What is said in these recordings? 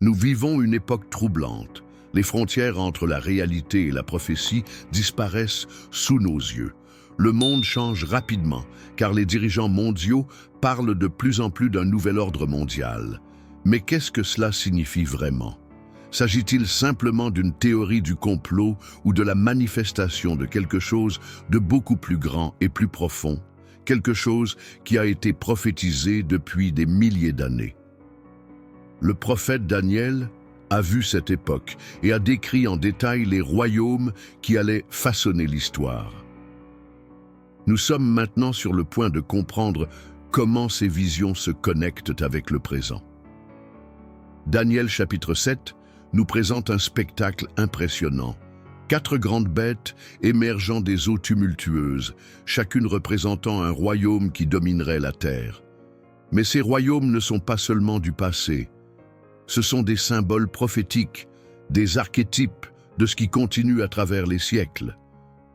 Nous vivons une époque troublante. Les frontières entre la réalité et la prophétie disparaissent sous nos yeux. Le monde change rapidement, car les dirigeants mondiaux parlent de plus en plus d'un nouvel ordre mondial. Mais qu'est-ce que cela signifie vraiment? S'agit-il simplement d'une théorie du complot ou de la manifestation de quelque chose de beaucoup plus grand et plus profond? Quelque chose qui a été prophétisé depuis des milliers d'années. Le prophète Daniel a vu cette époque et a décrit en détail les royaumes qui allaient façonner l'histoire. Nous sommes maintenant sur le point de comprendre comment ces visions se connectent avec le présent. Daniel chapitre 7 nous présente un spectacle impressionnant. 4 grandes bêtes émergeant des eaux tumultueuses, chacune représentant un royaume qui dominerait la terre. Mais ces royaumes ne sont pas seulement du passé. Ce sont des symboles prophétiques, des archétypes de ce qui continue à travers les siècles.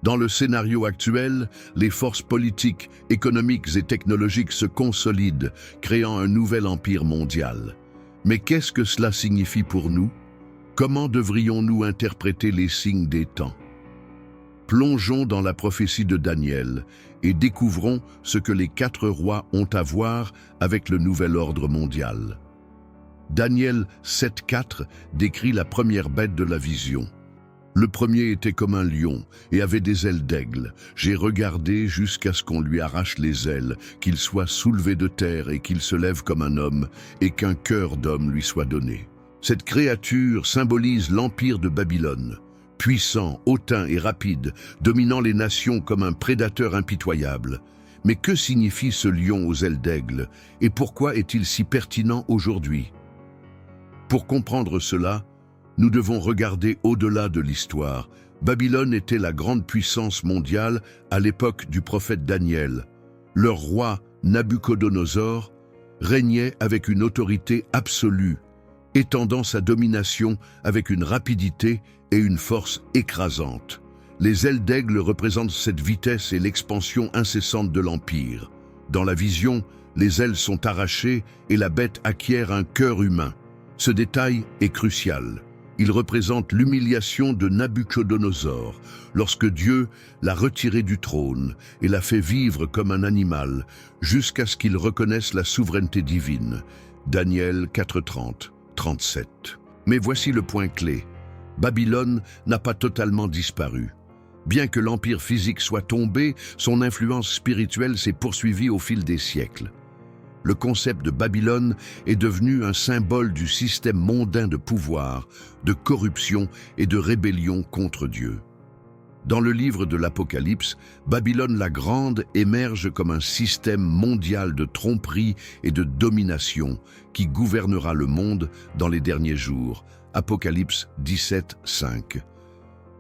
Dans le scénario actuel, les forces politiques, économiques et technologiques se consolident, créant un nouvel empire mondial. Mais qu'est-ce que cela signifie pour nous? Comment devrions-nous interpréter les signes des temps? Plongeons dans la prophétie de Daniel et découvrons ce que les 4 rois ont à voir avec le nouvel ordre mondial. Daniel 7.4 décrit la première bête de la vision. Le premier était comme un lion et avait des ailes d'aigle. J'ai regardé jusqu'à ce qu'on lui arrache les ailes, qu'il soit soulevé de terre et qu'il se lève comme un homme, et qu'un cœur d'homme lui soit donné. Cette créature symbolise l'empire de Babylone, puissant, hautain et rapide, dominant les nations comme un prédateur impitoyable. Mais que signifie ce lion aux ailes d'aigle et pourquoi est-il si pertinent aujourd'hui? Pour comprendre cela, nous devons regarder au-delà de l'histoire. Babylone était la grande puissance mondiale à l'époque du prophète Daniel. Leur roi, Nabuchodonosor, régnait avec une autorité absolue, étendant sa domination avec une rapidité et une force écrasantes. Les ailes d'aigle représentent cette vitesse et l'expansion incessante de l'empire. Dans la vision, les ailes sont arrachées et la bête acquiert un cœur humain. Ce détail est crucial. Il représente l'humiliation de Nabuchodonosor lorsque Dieu l'a retiré du trône et l'a fait vivre comme un animal jusqu'à ce qu'il reconnaisse la souveraineté divine. Daniel 4.30, 37. Mais voici le point clé. Babylone n'a pas totalement disparu. Bien que l'empire physique soit tombé, son influence spirituelle s'est poursuivie au fil des siècles. Le concept de Babylone est devenu un symbole du système mondain de pouvoir, de corruption et de rébellion contre Dieu. Dans le livre de l'Apocalypse, Babylone la Grande émerge comme un système mondial de tromperie et de domination qui gouvernera le monde dans les derniers jours. Apocalypse 17.5.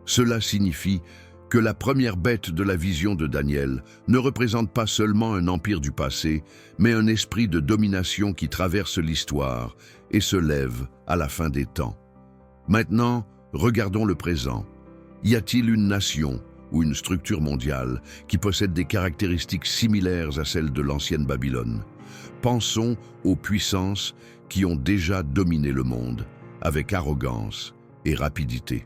Cela signifie que la première bête de la vision de Daniel ne représente pas seulement un empire du passé, mais un esprit de domination qui traverse l'histoire et se lève à la fin des temps. Maintenant, regardons le présent. Y a-t-il une nation ou une structure mondiale qui possède des caractéristiques similaires à celles de l'ancienne Babylone? Pensons aux puissances qui ont déjà dominé le monde, avec arrogance et rapidité.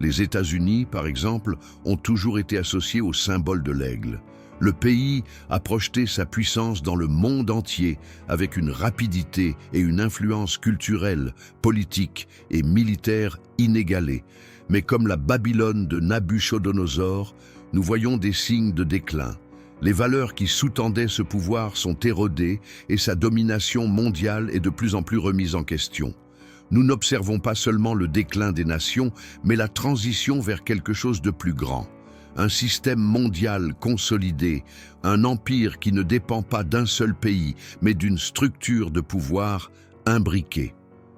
Les États-Unis, par exemple, ont toujours été associés au symbole de l'aigle. Le pays a projeté sa puissance dans le monde entier avec une rapidité et une influence culturelle, politique et militaire inégalées. Mais comme la Babylone de Nabuchodonosor, nous voyons des signes de déclin. Les valeurs qui sous-tendaient ce pouvoir sont érodées et sa domination mondiale est de plus en plus remise en question. Nous n'observons pas seulement le déclin des nations, mais la transition vers quelque chose de plus grand. Un système mondial consolidé, un empire qui ne dépend pas d'un seul pays, mais d'une structure de pouvoir imbriquée.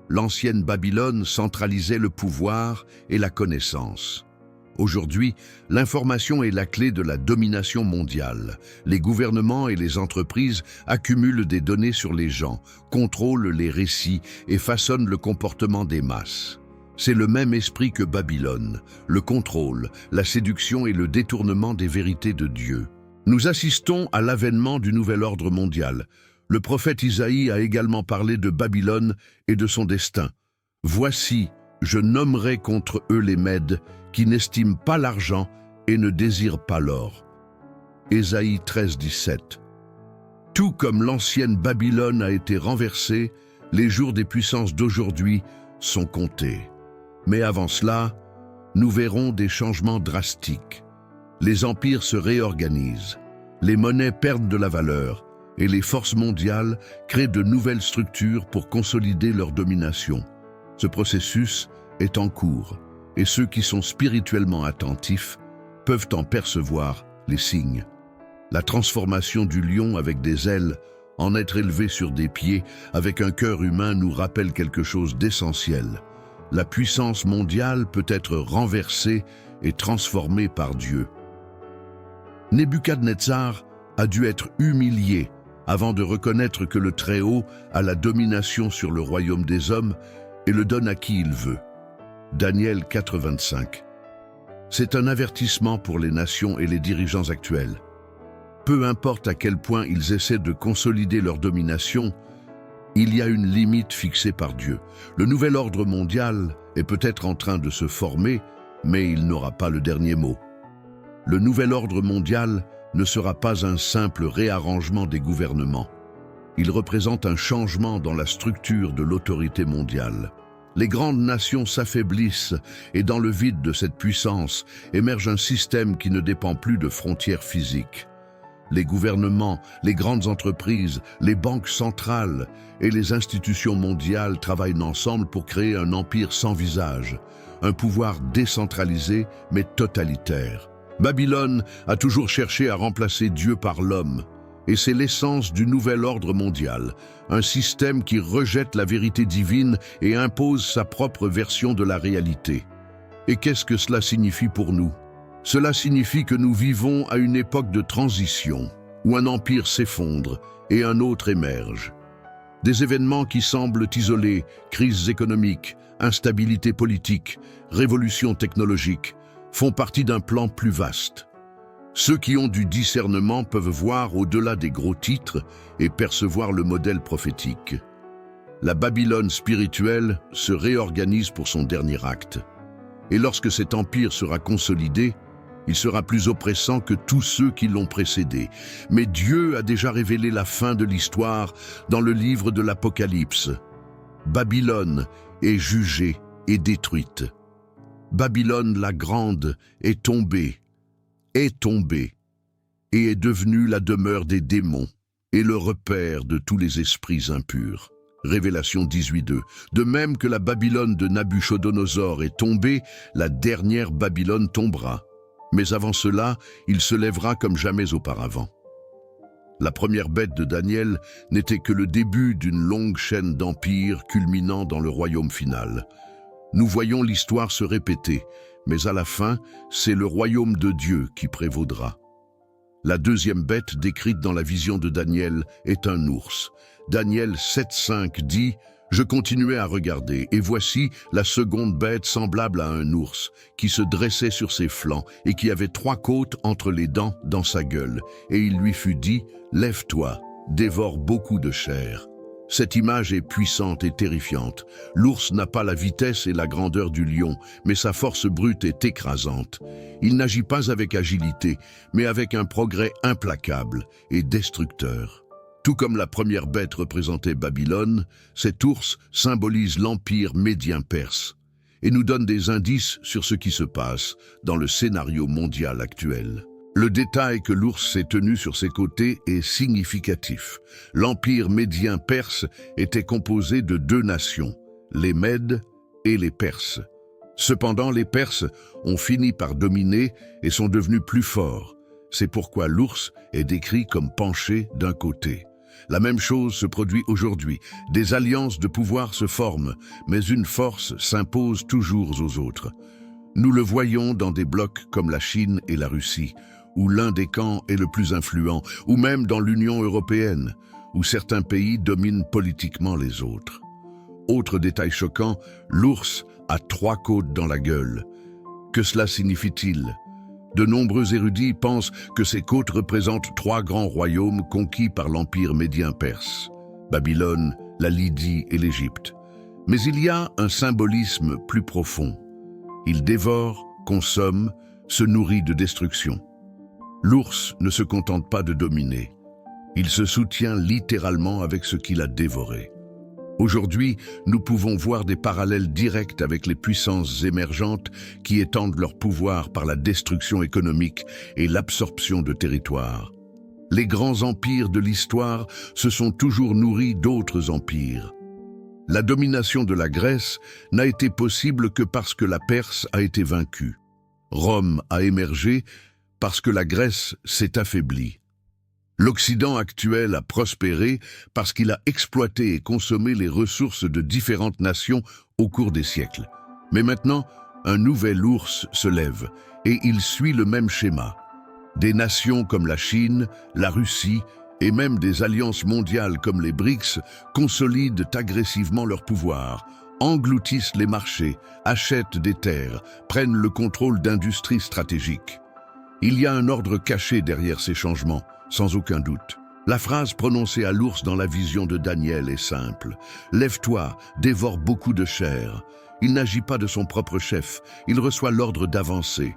L'ancienne Babylone centralisait le pouvoir et la connaissance. Aujourd'hui, l'information est la clé de la domination mondiale. Les gouvernements et les entreprises accumulent des données sur les gens, contrôlent les récits et façonnent le comportement des masses. C'est le même esprit que Babylone, le contrôle, la séduction et le détournement des vérités de Dieu. Nous assistons à l'avènement du nouvel ordre mondial. Le prophète Isaïe a également parlé de Babylone et de son destin. Voici, je nommerai contre eux les Mèdes, qui n'estiment pas l'argent et ne désirent pas l'or. Ésaïe 13, 17. Tout comme l'ancienne Babylone a été renversée, les jours des puissances d'aujourd'hui sont comptés. Mais avant cela, nous verrons des changements drastiques. Les empires se réorganisent, les monnaies perdent de la valeur et les forces mondiales créent de nouvelles structures pour consolider leur domination. Ce processus est en cours et ceux qui sont spirituellement attentifs peuvent en percevoir les signes. La transformation du lion avec des ailes, en être élevé sur des pieds avec un cœur humain nous rappelle quelque chose d'essentiel. La puissance mondiale peut être renversée et transformée par Dieu. Nebuchadnezzar a dû être humilié avant de reconnaître que le Très-Haut a la domination sur le royaume des hommes et le donne à qui il veut. Daniel 4, 25. C'est un avertissement pour les nations et les dirigeants actuels. Peu importe à quel point ils essaient de consolider leur domination, il y a une limite fixée par Dieu. Le nouvel ordre mondial est peut-être en train de se former, mais il n'aura pas le dernier mot. Le nouvel ordre mondial ne sera pas un simple réarrangement des gouvernements. Il représente un changement dans la structure de l'autorité mondiale. Les grandes nations s'affaiblissent et dans le vide de cette puissance émerge un système qui ne dépend plus de frontières physiques. Les gouvernements, les grandes entreprises, les banques centrales et les institutions mondiales travaillent ensemble pour créer un empire sans visage, un pouvoir décentralisé mais totalitaire. Babylone a toujours cherché à remplacer Dieu par l'homme, et c'est l'essence du nouvel ordre mondial, un système qui rejette la vérité divine et impose sa propre version de la réalité. Et qu'est-ce que cela signifie pour nous? Cela signifie que nous vivons à une époque de transition, où un empire s'effondre et un autre émerge. Des événements qui semblent isolés, crises économiques, instabilité politique, révolution technologique, font partie d'un plan plus vaste. Ceux qui ont du discernement peuvent voir au-delà des gros titres et percevoir le modèle prophétique. La Babylone spirituelle se réorganise pour son dernier acte. Et lorsque cet empire sera consolidé, il sera plus oppressant que tous ceux qui l'ont précédé. Mais Dieu a déjà révélé la fin de l'histoire dans le livre de l'Apocalypse. Babylone est jugée et détruite. Babylone la grande est tombée, et est devenue la demeure des démons et le repère de tous les esprits impurs. Révélation 18.2. De même que la Babylone de Nabuchodonosor est tombée, la dernière Babylone tombera. Mais avant cela, il se lèvera comme jamais auparavant. La première bête de Daniel n'était que le début d'une longue chaîne d'empires culminant dans le royaume final. Nous voyons l'histoire se répéter, mais à la fin, c'est le royaume de Dieu qui prévaudra. La deuxième bête décrite dans la vision de Daniel est un ours. Daniel 7.5 dit « Je continuais à regarder, et voici la seconde bête semblable à un ours, qui se dressait sur ses flancs et qui avait 3 côtes entre les dents dans sa gueule. Et il lui fut dit « Lève-toi, dévore beaucoup de chair. » Cette image est puissante et terrifiante. L'ours n'a pas la vitesse et la grandeur du lion, mais sa force brute est écrasante. Il n'agit pas avec agilité, mais avec un progrès implacable et destructeur. Tout comme la première bête représentait Babylone, cet ours symbolise l'empire médien-perse et nous donne des indices sur ce qui se passe dans le scénario mondial actuel. Le détail que l'ours s'est tenu sur ses côtés est significatif. L'empire médien-perse était composé de 2 nations, les Mèdes et les Perses. Cependant, les Perses ont fini par dominer et sont devenus plus forts. C'est pourquoi l'ours est décrit comme penché d'un côté. La même chose se produit aujourd'hui. Des alliances de pouvoir se forment, mais une force s'impose toujours aux autres. Nous le voyons dans des blocs comme la Chine et la Russie, où l'un des camps est le plus influent, ou même dans l'Union européenne, où certains pays dominent politiquement les autres. Autre détail choquant, l'ours a 3 côtes dans la gueule. Que cela signifie-t-il? De nombreux érudits pensent que ces côtes représentent 3 grands royaumes conquis par l'empire médien-perse, Babylone, la Lydie et l'Égypte. Mais il y a un symbolisme plus profond. Il dévore, consomme, se nourrit de destruction. L'ours ne se contente pas de dominer. Il se soutient littéralement avec ce qu'il a dévoré. Aujourd'hui, nous pouvons voir des parallèles directs avec les puissances émergentes qui étendent leur pouvoir par la destruction économique et l'absorption de territoires. Les grands empires de l'histoire se sont toujours nourris d'autres empires. La domination de la Grèce n'a été possible que parce que la Perse a été vaincue. Rome a émergé parce que la Grèce s'est affaiblie. L'Occident actuel a prospéré parce qu'il a exploité et consommé les ressources de différentes nations au cours des siècles. Mais maintenant, un nouvel ours se lève et il suit le même schéma. Des nations comme la Chine, la Russie et même des alliances mondiales comme les BRICS consolident agressivement leur pouvoir, engloutissent les marchés, achètent des terres, prennent le contrôle d'industries stratégiques. Il y a un ordre caché derrière ces changements, sans aucun doute. La phrase prononcée à l'ours dans la vision de Daniel est simple. « Lève-toi, dévore beaucoup de chair ». Il n'agit pas de son propre chef, il reçoit l'ordre d'avancer.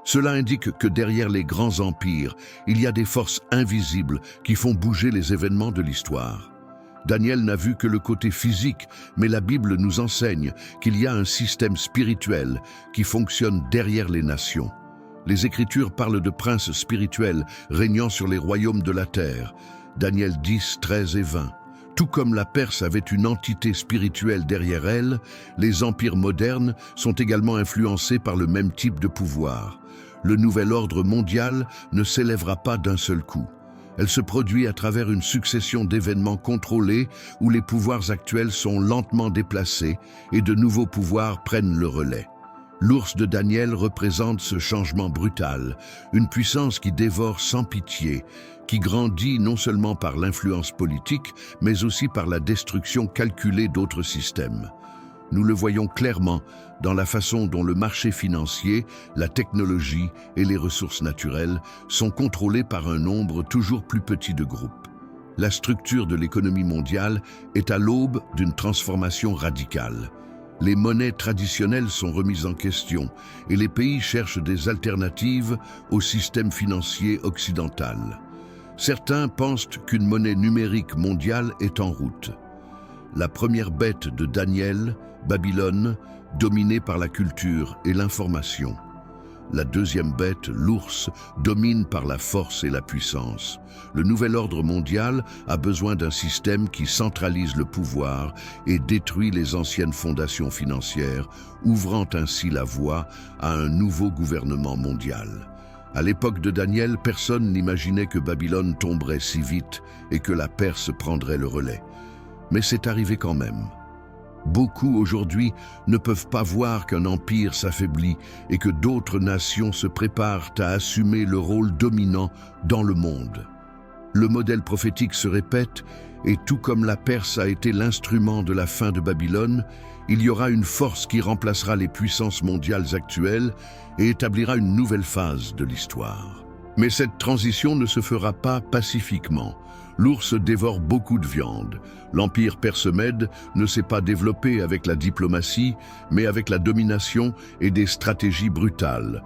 Cela indique que derrière les grands empires, il y a des forces invisibles qui font bouger les événements de l'histoire. Daniel n'a vu que le côté physique, mais la Bible nous enseigne qu'il y a un système spirituel qui fonctionne derrière les nations. Les Écritures parlent de princes spirituels régnant sur les royaumes de la terre. Daniel 10, 13 et 20. Tout comme la Perse avait une entité spirituelle derrière elle, les empires modernes sont également influencés par le même type de pouvoir. Le nouvel ordre mondial ne s'élèvera pas d'un seul coup. Elle se produit à travers une succession d'événements contrôlés où les pouvoirs actuels sont lentement déplacés et de nouveaux pouvoirs prennent le relais. L'ours de Daniel représente ce changement brutal, une puissance qui dévore sans pitié, qui grandit non seulement par l'influence politique, mais aussi par la destruction calculée d'autres systèmes. Nous le voyons clairement dans la façon dont le marché financier, la technologie et les ressources naturelles sont contrôlés par un nombre toujours plus petit de groupes. La structure de l'économie mondiale est à l'aube d'une transformation radicale. Les monnaies traditionnelles sont remises en question et les pays cherchent des alternatives au système financier occidental. Certains pensent qu'une monnaie numérique mondiale est en route. La première bête de Daniel, Babylone, dominée par la culture et l'information. La deuxième bête, l'ours, domine par la force et la puissance. Le nouvel ordre mondial a besoin d'un système qui centralise le pouvoir et détruit les anciennes fondations financières, ouvrant ainsi la voie à un nouveau gouvernement mondial. À l'époque de Daniel, personne n'imaginait que Babylone tomberait si vite et que la Perse prendrait le relais. Mais c'est arrivé quand même. Beaucoup aujourd'hui ne peuvent pas voir qu'un empire s'affaiblit et que d'autres nations se préparent à assumer le rôle dominant dans le monde. Le modèle prophétique se répète et tout comme la Perse a été l'instrument de la fin de Babylone, il y aura une force qui remplacera les puissances mondiales actuelles et établira une nouvelle phase de l'histoire. Mais cette transition ne se fera pas pacifiquement. L'ours dévore beaucoup de viande. L'empire perse-mède ne s'est pas développé avec la diplomatie, mais avec la domination et des stratégies brutales.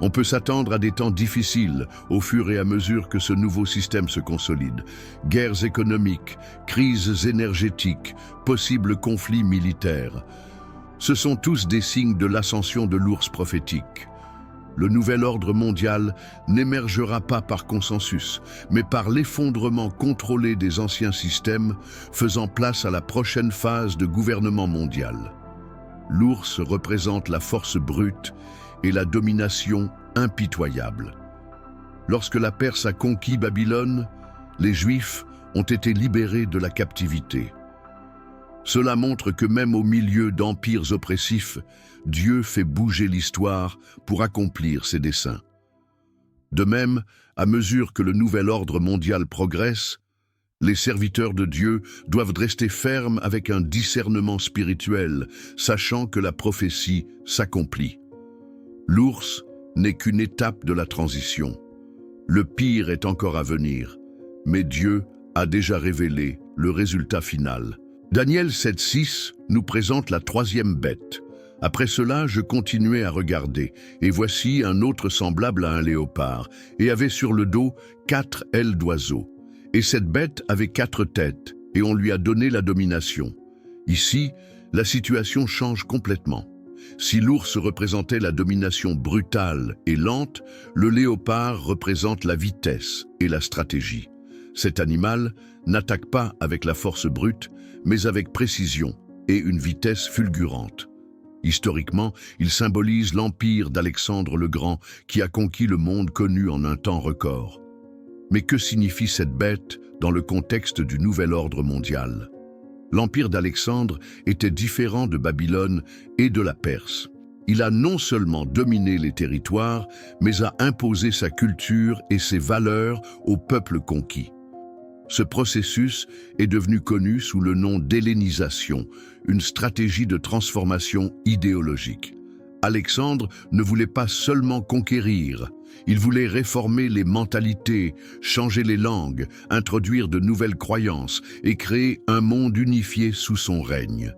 On peut s'attendre à des temps difficiles au fur et à mesure que ce nouveau système se consolide. Guerres économiques, crises énergétiques, possibles conflits militaires. Ce sont tous des signes de l'ascension de l'ours prophétique. Le nouvel ordre mondial n'émergera pas par consensus, mais par l'effondrement contrôlé des anciens systèmes, faisant place à la prochaine phase de gouvernement mondial. L'ours représente la force brute et la domination impitoyable. Lorsque la Perse a conquis Babylone, les Juifs ont été libérés de la captivité. Cela montre que même au milieu d'empires oppressifs, Dieu fait bouger l'histoire pour accomplir ses desseins. De même, à mesure que le nouvel ordre mondial progresse, les serviteurs de Dieu doivent rester fermes avec un discernement spirituel, sachant que la prophétie s'accomplit. L'ours n'est qu'une étape de la transition. Le pire est encore à venir, mais Dieu a déjà révélé le résultat final. Daniel 7,6 nous présente la troisième bête. Après cela, je continuai à regarder, et voici un autre semblable à un léopard, et avait sur le dos 4 ailes d'oiseau. Et cette bête avait 4 têtes, et on lui a donné la domination. Ici, la situation change complètement. Si l'ours représentait la domination brutale et lente, le léopard représente la vitesse et la stratégie. Cet animal n'attaque pas avec la force brute, mais avec précision et une vitesse fulgurante. Historiquement, il symbolise l'empire d'Alexandre le Grand qui a conquis le monde connu en un temps record. Mais que signifie cette bête dans le contexte du nouvel ordre mondial? L'empire d'Alexandre était différent de Babylone et de la Perse. Il a non seulement dominé les territoires, mais a imposé sa culture et ses valeurs aux peuples conquis. Ce processus est devenu connu sous le nom d'hellénisation, une stratégie de transformation idéologique. Alexandre ne voulait pas seulement conquérir, il voulait réformer les mentalités, changer les langues, introduire de nouvelles croyances et créer un monde unifié sous son règne.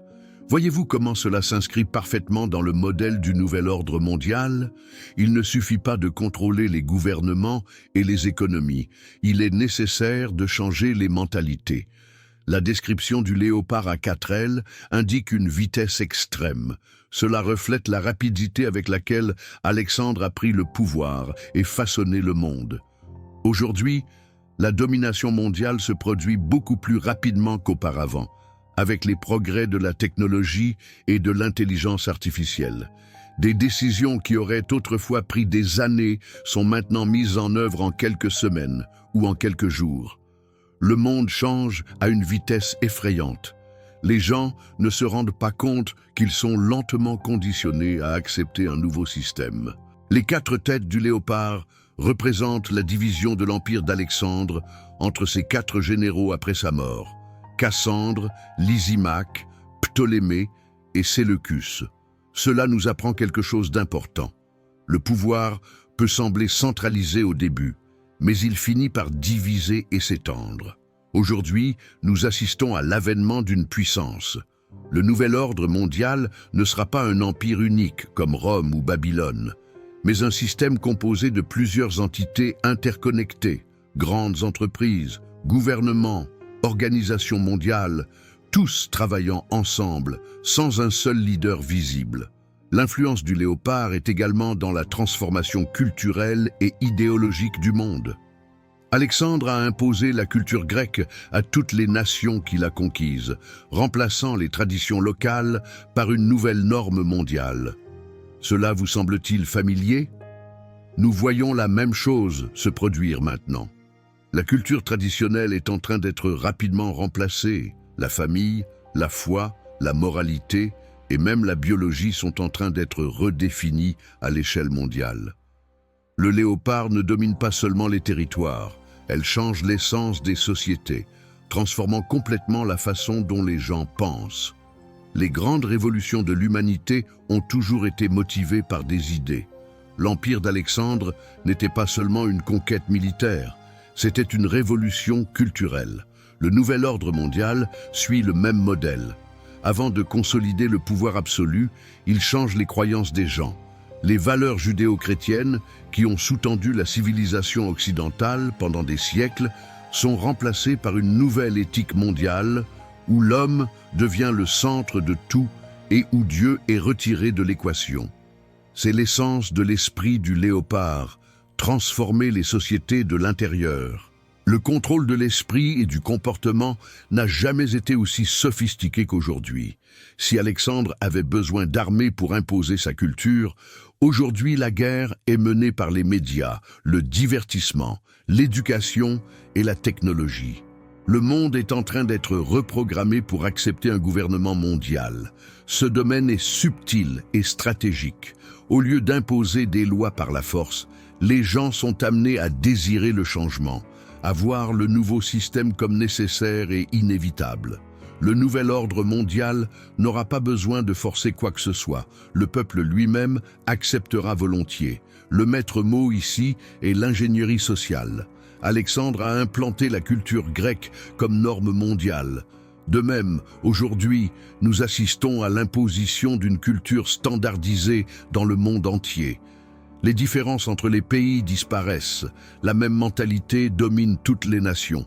Voyez-vous comment cela s'inscrit parfaitement dans le modèle du nouvel ordre mondial? Il ne suffit pas de contrôler les gouvernements et les économies, il est nécessaire de changer les mentalités. La description du léopard à 4 ailes indique une vitesse extrême. Cela reflète la rapidité avec laquelle Alexandre a pris le pouvoir et façonné le monde. Aujourd'hui, la domination mondiale se produit beaucoup plus rapidement qu'auparavant, avec les progrès de la technologie et de l'intelligence artificielle. Des décisions qui auraient autrefois pris des années sont maintenant mises en œuvre en quelques semaines ou en quelques jours. Le monde change à une vitesse effrayante. Les gens ne se rendent pas compte qu'ils sont lentement conditionnés à accepter un nouveau système. Les 4 têtes du léopard représentent la division de l'empire d'Alexandre entre ses 4 généraux après sa mort: Cassandre, Lysimaque, Ptolémée et Séleucus. Cela nous apprend quelque chose d'important. Le pouvoir peut sembler centralisé au début, mais il finit par diviser et s'étendre. Aujourd'hui, nous assistons à l'avènement d'une puissance. Le nouvel ordre mondial ne sera pas un empire unique comme Rome ou Babylone, mais un système composé de plusieurs entités interconnectées, grandes entreprises, gouvernements, organisations mondiales, tous travaillant ensemble, sans un seul leader visible. L'influence du léopard est également dans la transformation culturelle et idéologique du monde. Alexandre a imposé la culture grecque à toutes les nations qu'il a conquises, remplaçant les traditions locales par une nouvelle norme mondiale. Cela vous semble-t-il familier? Nous voyons la même chose se produire maintenant. La culture traditionnelle est en train d'être rapidement remplacée. La famille, la foi, la moralité et même la biologie sont en train d'être redéfinies à l'échelle mondiale. Le léopard ne domine pas seulement les territoires, elle change l'essence des sociétés, transformant complètement la façon dont les gens pensent. Les grandes révolutions de l'humanité ont toujours été motivées par des idées. L'empire d'Alexandre n'était pas seulement une conquête militaire, c'était une révolution culturelle. Le nouvel ordre mondial suit le même modèle. Avant de consolider le pouvoir absolu, il change les croyances des gens. Les valeurs judéo-chrétiennes, qui ont sous-tendu la civilisation occidentale pendant des siècles, sont remplacées par une nouvelle éthique mondiale où l'homme devient le centre de tout et où Dieu est retiré de l'équation. C'est l'essence de l'esprit du léopard, transformer les sociétés de l'intérieur. Le contrôle de l'esprit et du comportement n'a jamais été aussi sophistiqué qu'aujourd'hui. Si Alexandre avait besoin d'armées pour imposer sa culture, aujourd'hui la guerre est menée par les médias, le divertissement, l'éducation et la technologie. Le monde est en train d'être reprogrammé pour accepter un gouvernement mondial. Ce domaine est subtil et stratégique. Au lieu d'imposer des lois par la force, les gens sont amenés à désirer le changement, à voir le nouveau système comme nécessaire et inévitable. Le nouvel ordre mondial n'aura pas besoin de forcer quoi que ce soit. Le peuple lui-même acceptera volontiers. Le maître mot ici est l'ingénierie sociale. Alexandre a implanté la culture grecque comme norme mondiale. De même, aujourd'hui, nous assistons à l'imposition d'une culture standardisée dans le monde entier. Les différences entre les pays disparaissent, la même mentalité domine toutes les nations.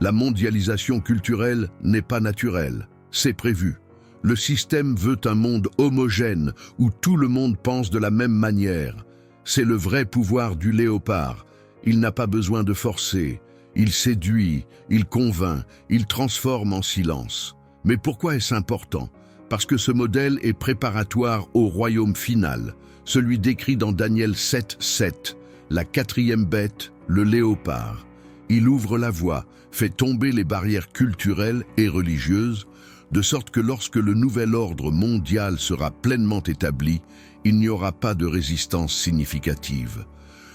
La mondialisation culturelle n'est pas naturelle, c'est prévu. Le système veut un monde homogène où tout le monde pense de la même manière. C'est le vrai pouvoir du léopard. Il n'a pas besoin de forcer. Il séduit, il convainc, il transforme en silence. Mais pourquoi est-ce important? Parce que ce modèle est préparatoire au royaume final, celui décrit dans Daniel 7:7, la 4e bête, le léopard. Il ouvre la voie, fait tomber les barrières culturelles et religieuses, de sorte que lorsque le nouvel ordre mondial sera pleinement établi, il n'y aura pas de résistance significative.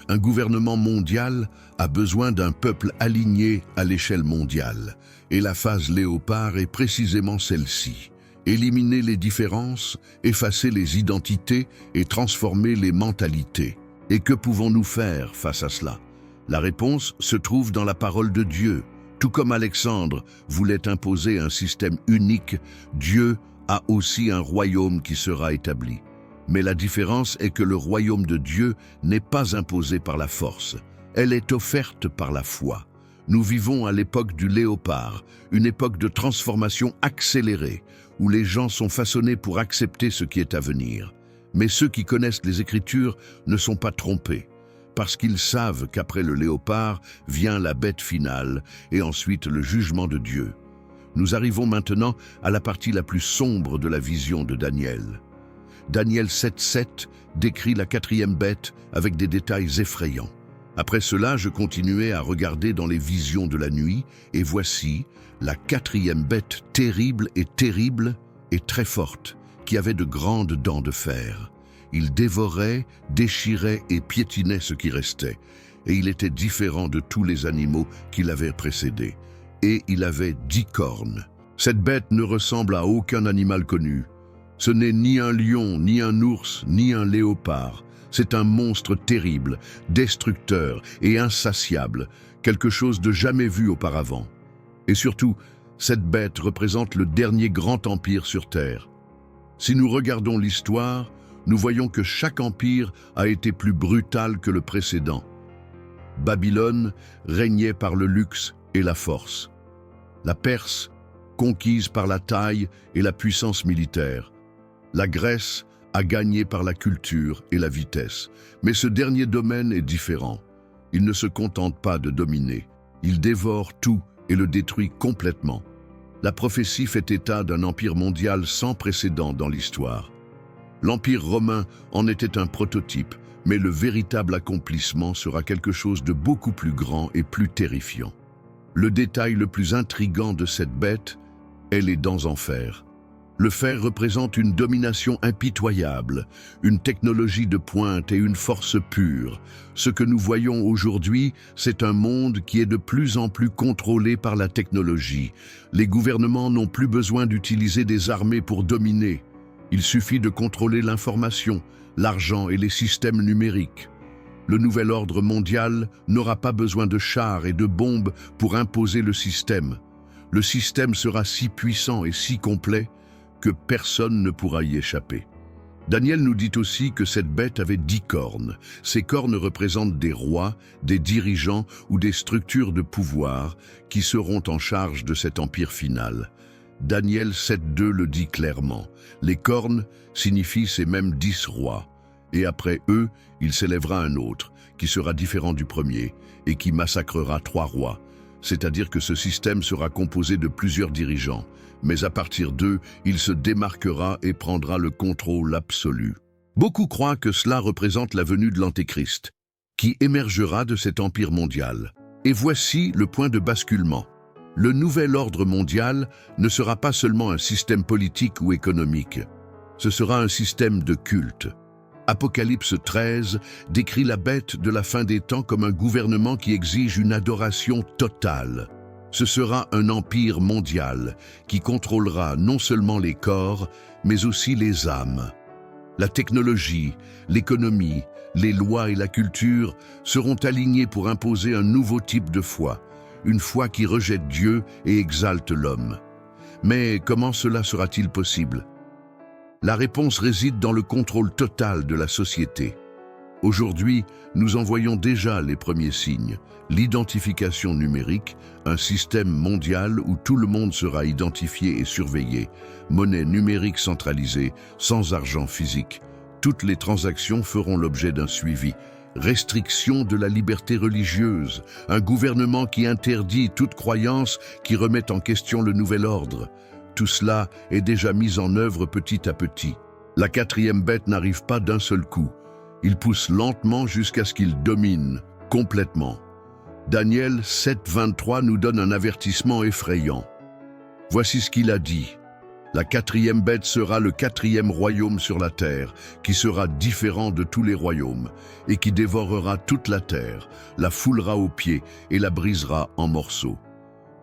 Un gouvernement mondial a besoin d'un peuple aligné à l'échelle mondiale, et la phase léopard est précisément celle-ci. Éliminer les différences, effacer les identités et transformer les mentalités. Et que pouvons-nous faire face à cela? La réponse se trouve dans la parole de Dieu. Tout comme Alexandre voulait imposer un système unique, Dieu a aussi un royaume qui sera établi. Mais la différence est que le royaume de Dieu n'est pas imposé par la force, elle est offerte par la foi. Nous vivons à l'époque du léopard, une époque de transformation accélérée, où les gens sont façonnés pour accepter ce qui est à venir. Mais ceux qui connaissent les Écritures ne sont pas trompés, parce qu'ils savent qu'après le léopard vient la bête finale et ensuite le jugement de Dieu. Nous arrivons maintenant à la partie la plus sombre de la vision de Daniel. Daniel 7:7 décrit la 4e bête avec des détails effrayants. Après cela, je continuais à regarder dans les visions de la nuit, et voici la 4e bête terrible et très forte, qui avait de grandes dents de fer. Il dévorait, déchirait et piétinait ce qui restait, et il était différent de tous les animaux qui l'avaient précédé. Et il avait 10 cornes. Cette bête ne ressemble à aucun animal connu. Ce n'est ni un lion, ni un ours, ni un léopard. C'est un monstre terrible, destructeur et insatiable, quelque chose de jamais vu auparavant. Et surtout, cette bête représente le dernier grand empire sur Terre. Si nous regardons l'histoire, nous voyons que chaque empire a été plus brutal que le précédent. Babylone régnait par le luxe et la force. La Perse, conquise par la taille et la puissance militaire. La Grèce a gagné par la culture et la vitesse. Mais ce dernier domaine est différent. Il ne se contente pas de dominer. Il dévore tout et le détruit complètement. La prophétie fait état d'un empire mondial sans précédent dans l'histoire. L'Empire romain en était un prototype, mais le véritable accomplissement sera quelque chose de beaucoup plus grand et plus terrifiant. Le détail le plus intrigant de cette bête est les dents en fer. Le fer représente une domination impitoyable, une technologie de pointe et une force pure. Ce que nous voyons aujourd'hui, c'est un monde qui est de plus en plus contrôlé par la technologie. Les gouvernements n'ont plus besoin d'utiliser des armées pour dominer. Il suffit de contrôler l'information, l'argent et les systèmes numériques. Le nouvel ordre mondial n'aura pas besoin de chars et de bombes pour imposer le système. Le système sera si puissant et si complet que personne ne pourra y échapper. Daniel nous dit aussi que cette bête avait 10 cornes. Ces cornes représentent des rois, des dirigeants ou des structures de pouvoir qui seront en charge de cet empire final. Daniel 7:2 le dit clairement. Les cornes signifient ces mêmes 10 rois. Et après eux, il s'élèvera un autre, qui sera différent du premier, et qui massacrera 3 rois. C'est-à-dire que ce système sera composé de plusieurs dirigeants. Mais à partir d'eux, il se démarquera et prendra le contrôle absolu. Beaucoup croient que cela représente la venue de l'Antéchrist, qui émergera de cet empire mondial. Et voici le point de basculement. Le nouvel ordre mondial ne sera pas seulement un système politique ou économique, ce sera un système de culte. Apocalypse 13 décrit la bête de la fin des temps comme un gouvernement qui exige une adoration totale. Ce sera un empire mondial qui contrôlera non seulement les corps, mais aussi les âmes. La technologie, l'économie, les lois et la culture seront alignés pour imposer un nouveau type de foi, une foi qui rejette Dieu et exalte l'homme. Mais comment cela sera-t-il possible? La réponse réside dans le contrôle total de la société. Aujourd'hui, nous en voyons déjà les premiers signes. L'identification numérique, un système mondial où tout le monde sera identifié et surveillé, monnaie numérique centralisée, sans argent physique. Toutes les transactions feront l'objet d'un suivi. Restriction de la liberté religieuse, un gouvernement qui interdit toute croyance qui remette en question le nouvel ordre. Tout cela est déjà mis en œuvre petit à petit. La quatrième bête n'arrive pas d'un seul coup. Il pousse lentement jusqu'à ce qu'il domine complètement. Daniel 7,23 nous donne un avertissement effrayant. Voici ce qu'il a dit. La quatrième bête sera le quatrième royaume sur la terre, qui sera différent de tous les royaumes, et qui dévorera toute la terre, la foulera aux pieds et la brisera en morceaux.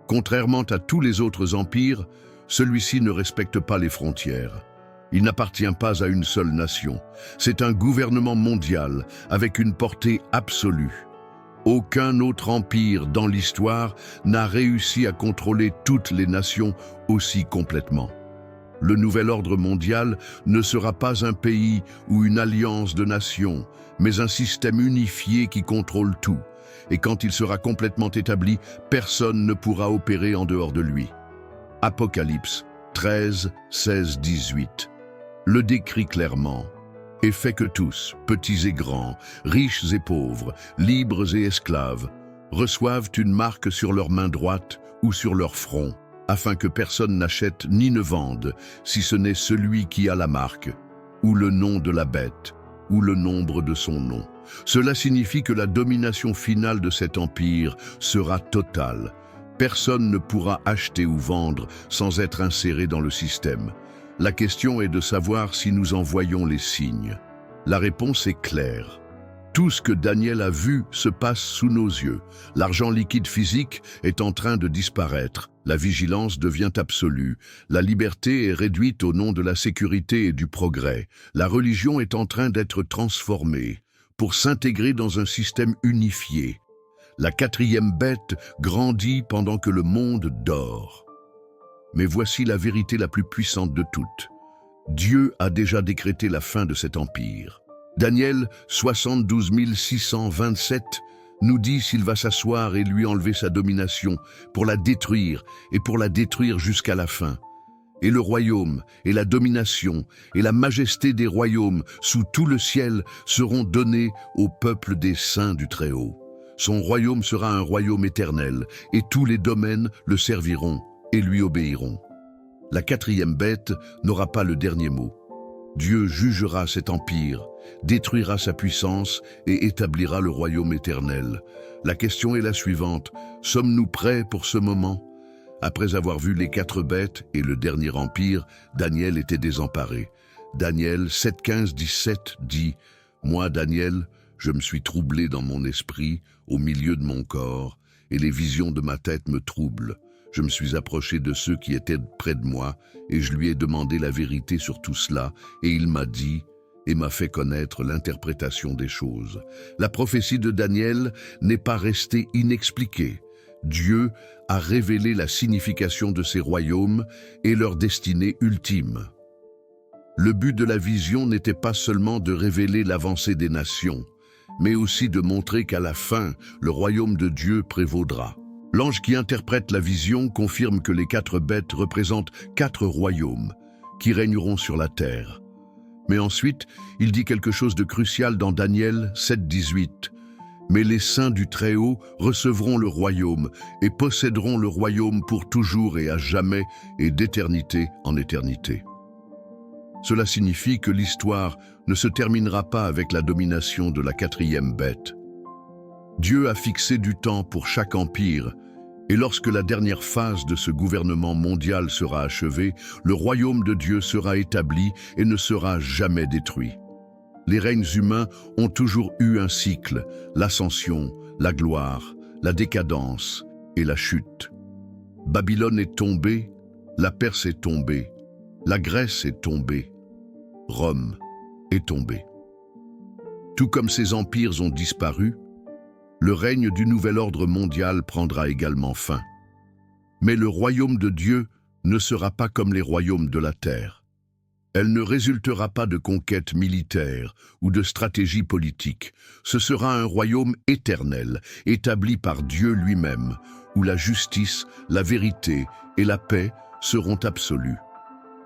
Contrairement à tous les autres empires, celui-ci ne respecte pas les frontières. Il n'appartient pas à une seule nation. C'est un gouvernement mondial avec une portée absolue. Aucun autre empire dans l'histoire n'a réussi à contrôler toutes les nations aussi complètement. Le nouvel ordre mondial ne sera pas un pays ou une alliance de nations, mais un système unifié qui contrôle tout. Et quand il sera complètement établi, personne ne pourra opérer en dehors de lui. Apocalypse 13, 16, 18 le décrit clairement et fait que tous, petits et grands, riches et pauvres, libres et esclaves, reçoivent une marque sur leur main droite ou sur leur front, afin que personne n'achète ni ne vende, si ce n'est celui qui a la marque, ou le nom de la bête, ou le nombre de son nom. Cela signifie que la domination finale de cet empire sera totale. Personne ne pourra acheter ou vendre sans être inséré dans le système. La question est de savoir si nous en voyons les signes. La réponse est claire. Tout ce que Daniel a vu se passe sous nos yeux. L'argent liquide physique est en train de disparaître. La vigilance devient absolue. La liberté est réduite au nom de la sécurité et du progrès. La religion est en train d'être transformée pour s'intégrer dans un système unifié. La quatrième bête grandit pendant que le monde dort. Mais voici la vérité la plus puissante de toutes. Dieu a déjà décrété la fin de cet empire. Daniel 72 627 nous dit s'il va s'asseoir et lui enlever sa domination pour la détruire et pour la détruire jusqu'à la fin. Et le royaume et la domination et la majesté des royaumes sous tout le ciel seront donnés au peuple des saints du Très-Haut. Son royaume sera un royaume éternel et tous les domaines le serviront et lui obéiront. La quatrième bête n'aura pas le dernier mot. Dieu jugera cet empire, détruira sa puissance et établira le royaume éternel. La question est la suivante. Sommes-nous prêts pour ce moment? Après avoir vu les quatre bêtes et le dernier empire, Daniel était désemparé. Daniel 7, 15, 17 dit « Moi, Daniel, je me suis troublé dans mon esprit, au milieu de mon corps, et les visions de ma tête me troublent. Je me suis approché de ceux qui étaient près de moi, et je lui ai demandé la vérité sur tout cela, et il m'a dit et m'a fait connaître l'interprétation des choses. La prophétie de Daniel n'est pas restée inexpliquée. Dieu a révélé la signification de ces royaumes et leur destinée ultime. Le but de la vision n'était pas seulement de révéler l'avancée des nations, mais aussi de montrer qu'à la fin, le royaume de Dieu prévaudra. L'ange qui interprète la vision confirme que les quatre bêtes représentent quatre royaumes qui régneront sur la terre. Mais ensuite, il dit quelque chose de crucial dans Daniel 7, 18. « Mais les saints du Très-Haut recevront le royaume et posséderont le royaume pour toujours et à jamais et d'éternité en éternité. » Cela signifie que l'histoire ne se terminera pas avec la domination de la quatrième bête. Dieu a fixé du temps pour chaque empire, et lorsque la dernière phase de ce gouvernement mondial sera achevée, le royaume de Dieu sera établi et ne sera jamais détruit. Les règnes humains ont toujours eu un cycle, l'ascension, la gloire, la décadence et la chute. Babylone est tombée, la Perse est tombée, la Grèce est tombée, Rome est tombée. Tout comme ces empires ont disparu, le règne du nouvel ordre mondial prendra également fin. Mais le royaume de Dieu ne sera pas comme les royaumes de la terre. Elle ne résultera pas de conquêtes militaires ou de stratégies politiques. Ce sera un royaume éternel, établi par Dieu lui-même, où la justice, la vérité et la paix seront absolues.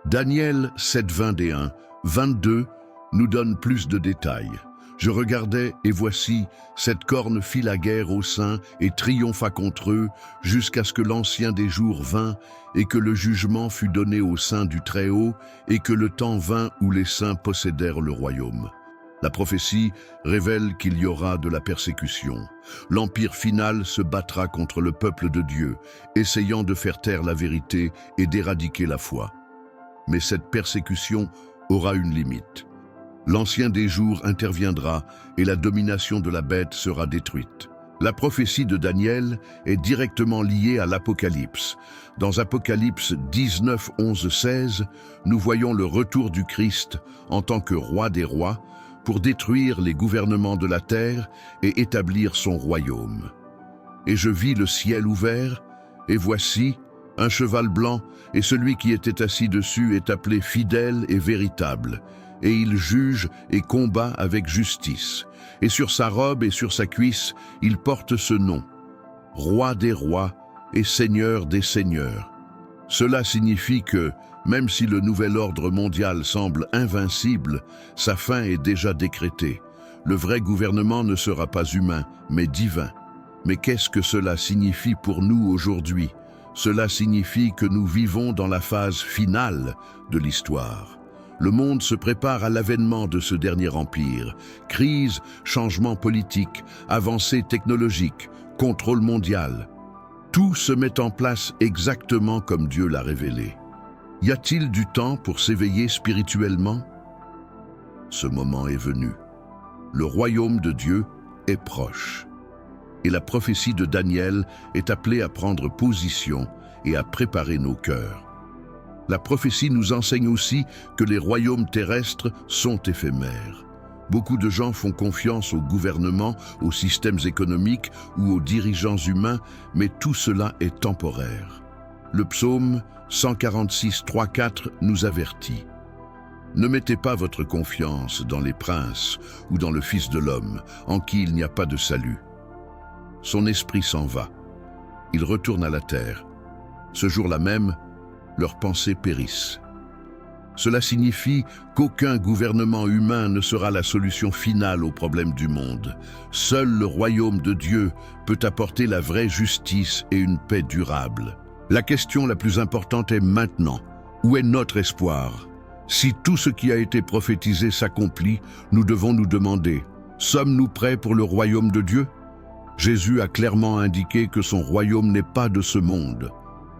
Daniel 7, 21, 22 nous donne plus de détails. Je regardais, et voici, cette corne fit la guerre aux saints et triompha contre eux, jusqu'à ce que l'Ancien des jours vînt, et que le jugement fut donné aux saints du Très-Haut, et que le temps vint où les saints possédèrent le royaume. La prophétie révèle qu'il y aura de la persécution. L'empire final se battra contre le peuple de Dieu, essayant de faire taire la vérité et d'éradiquer la foi. Mais cette persécution aura une limite. L'Ancien des jours interviendra et la domination de la bête sera détruite. La prophétie de Daniel est directement liée à l'Apocalypse. Dans Apocalypse 19, 11, 16, nous voyons le retour du Christ en tant que roi des rois pour détruire les gouvernements de la terre et établir son royaume. Et je vis le ciel ouvert, et voici un cheval blanc, et celui qui était assis dessus est appelé fidèle et véritable. Et il juge et combat avec justice. Et sur sa robe et sur sa cuisse, il porte ce nom, Roi des rois et Seigneur des seigneurs. Cela signifie que, même si le nouvel ordre mondial semble invincible, sa fin est déjà décrétée. Le vrai gouvernement ne sera pas humain, mais divin. Mais qu'est-ce que cela signifie pour nous aujourd'hui? Cela signifie que nous vivons dans la phase finale de l'histoire. Le monde se prépare à l'avènement de ce dernier empire. Crise, changement politique, avancée technologique, contrôle mondial. Tout se met en place exactement comme Dieu l'a révélé. Y a-t-il du temps pour s'éveiller spirituellement? Ce moment est venu. Le royaume de Dieu est proche. Et la prophétie de Daniel est appelée à prendre position et à préparer nos cœurs. La prophétie nous enseigne aussi que les royaumes terrestres sont éphémères. Beaucoup de gens font confiance au gouvernement, aux systèmes économiques ou aux dirigeants humains, mais tout cela est temporaire. Le psaume 146, 3, 4 nous avertit. Ne mettez pas votre confiance dans les princes ou dans le Fils de l'homme, en qui il n'y a pas de salut. Son esprit s'en va. Il retourne à la terre. Ce jour-là même, leurs pensées périssent. Cela signifie qu'aucun gouvernement humain ne sera la solution finale aux problèmes du monde. Seul le royaume de Dieu peut apporter la vraie justice et une paix durable. La question la plus importante est maintenant. Où est notre espoir? Si tout ce qui a été prophétisé s'accomplit, nous devons nous demander, sommes-nous prêts pour le royaume de Dieu? Jésus a clairement indiqué que son royaume n'est pas de ce monde.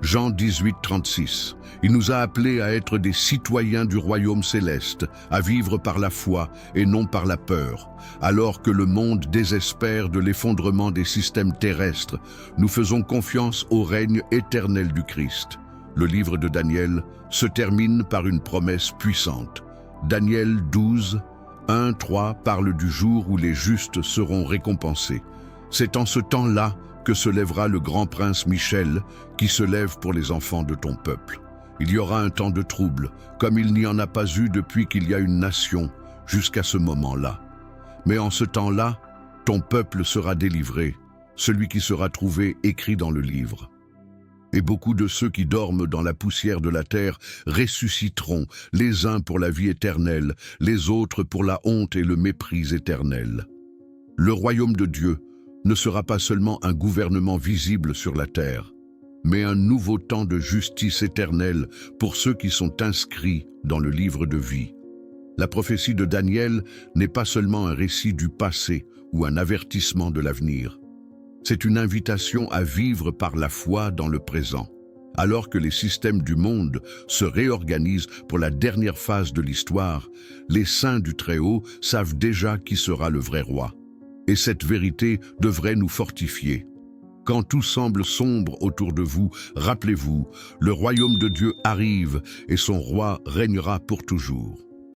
Jean 18, 36. Il nous a appelés à être des citoyens du royaume céleste, à vivre par la foi et non par la peur. Alors que le monde désespère de l'effondrement des systèmes terrestres, nous faisons confiance au règne éternel du Christ. Le livre de Daniel se termine par une promesse puissante. Daniel 12, 1, 3 parle du jour où les justes seront récompensés. C'est en ce temps-là que se lèvera le grand prince Michel, qui se lève pour les enfants de ton peuple. Il y aura un temps de trouble, comme il n'y en a pas eu depuis qu'il y a une nation, jusqu'à ce moment-là. Mais en ce temps-là, ton peuple sera délivré, celui qui sera trouvé écrit dans le livre. Et beaucoup de ceux qui dorment dans la poussière de la terre ressusciteront, les uns pour la vie éternelle, les autres pour la honte et le mépris éternel. Le royaume de Dieu ne sera pas seulement un gouvernement visible sur la terre, mais un nouveau temps de justice éternelle pour ceux qui sont inscrits dans le livre de vie. La prophétie de Daniel n'est pas seulement un récit du passé ou un avertissement de l'avenir. C'est une invitation à vivre par la foi dans le présent. Alors que les systèmes du monde se réorganisent pour la dernière phase de l'histoire, les saints du Très-Haut savent déjà qui sera le vrai roi. Et cette vérité devrait nous fortifier. Quand tout semble sombre autour de vous, rappelez-vous, le royaume de Dieu arrive et son roi régnera pour toujours.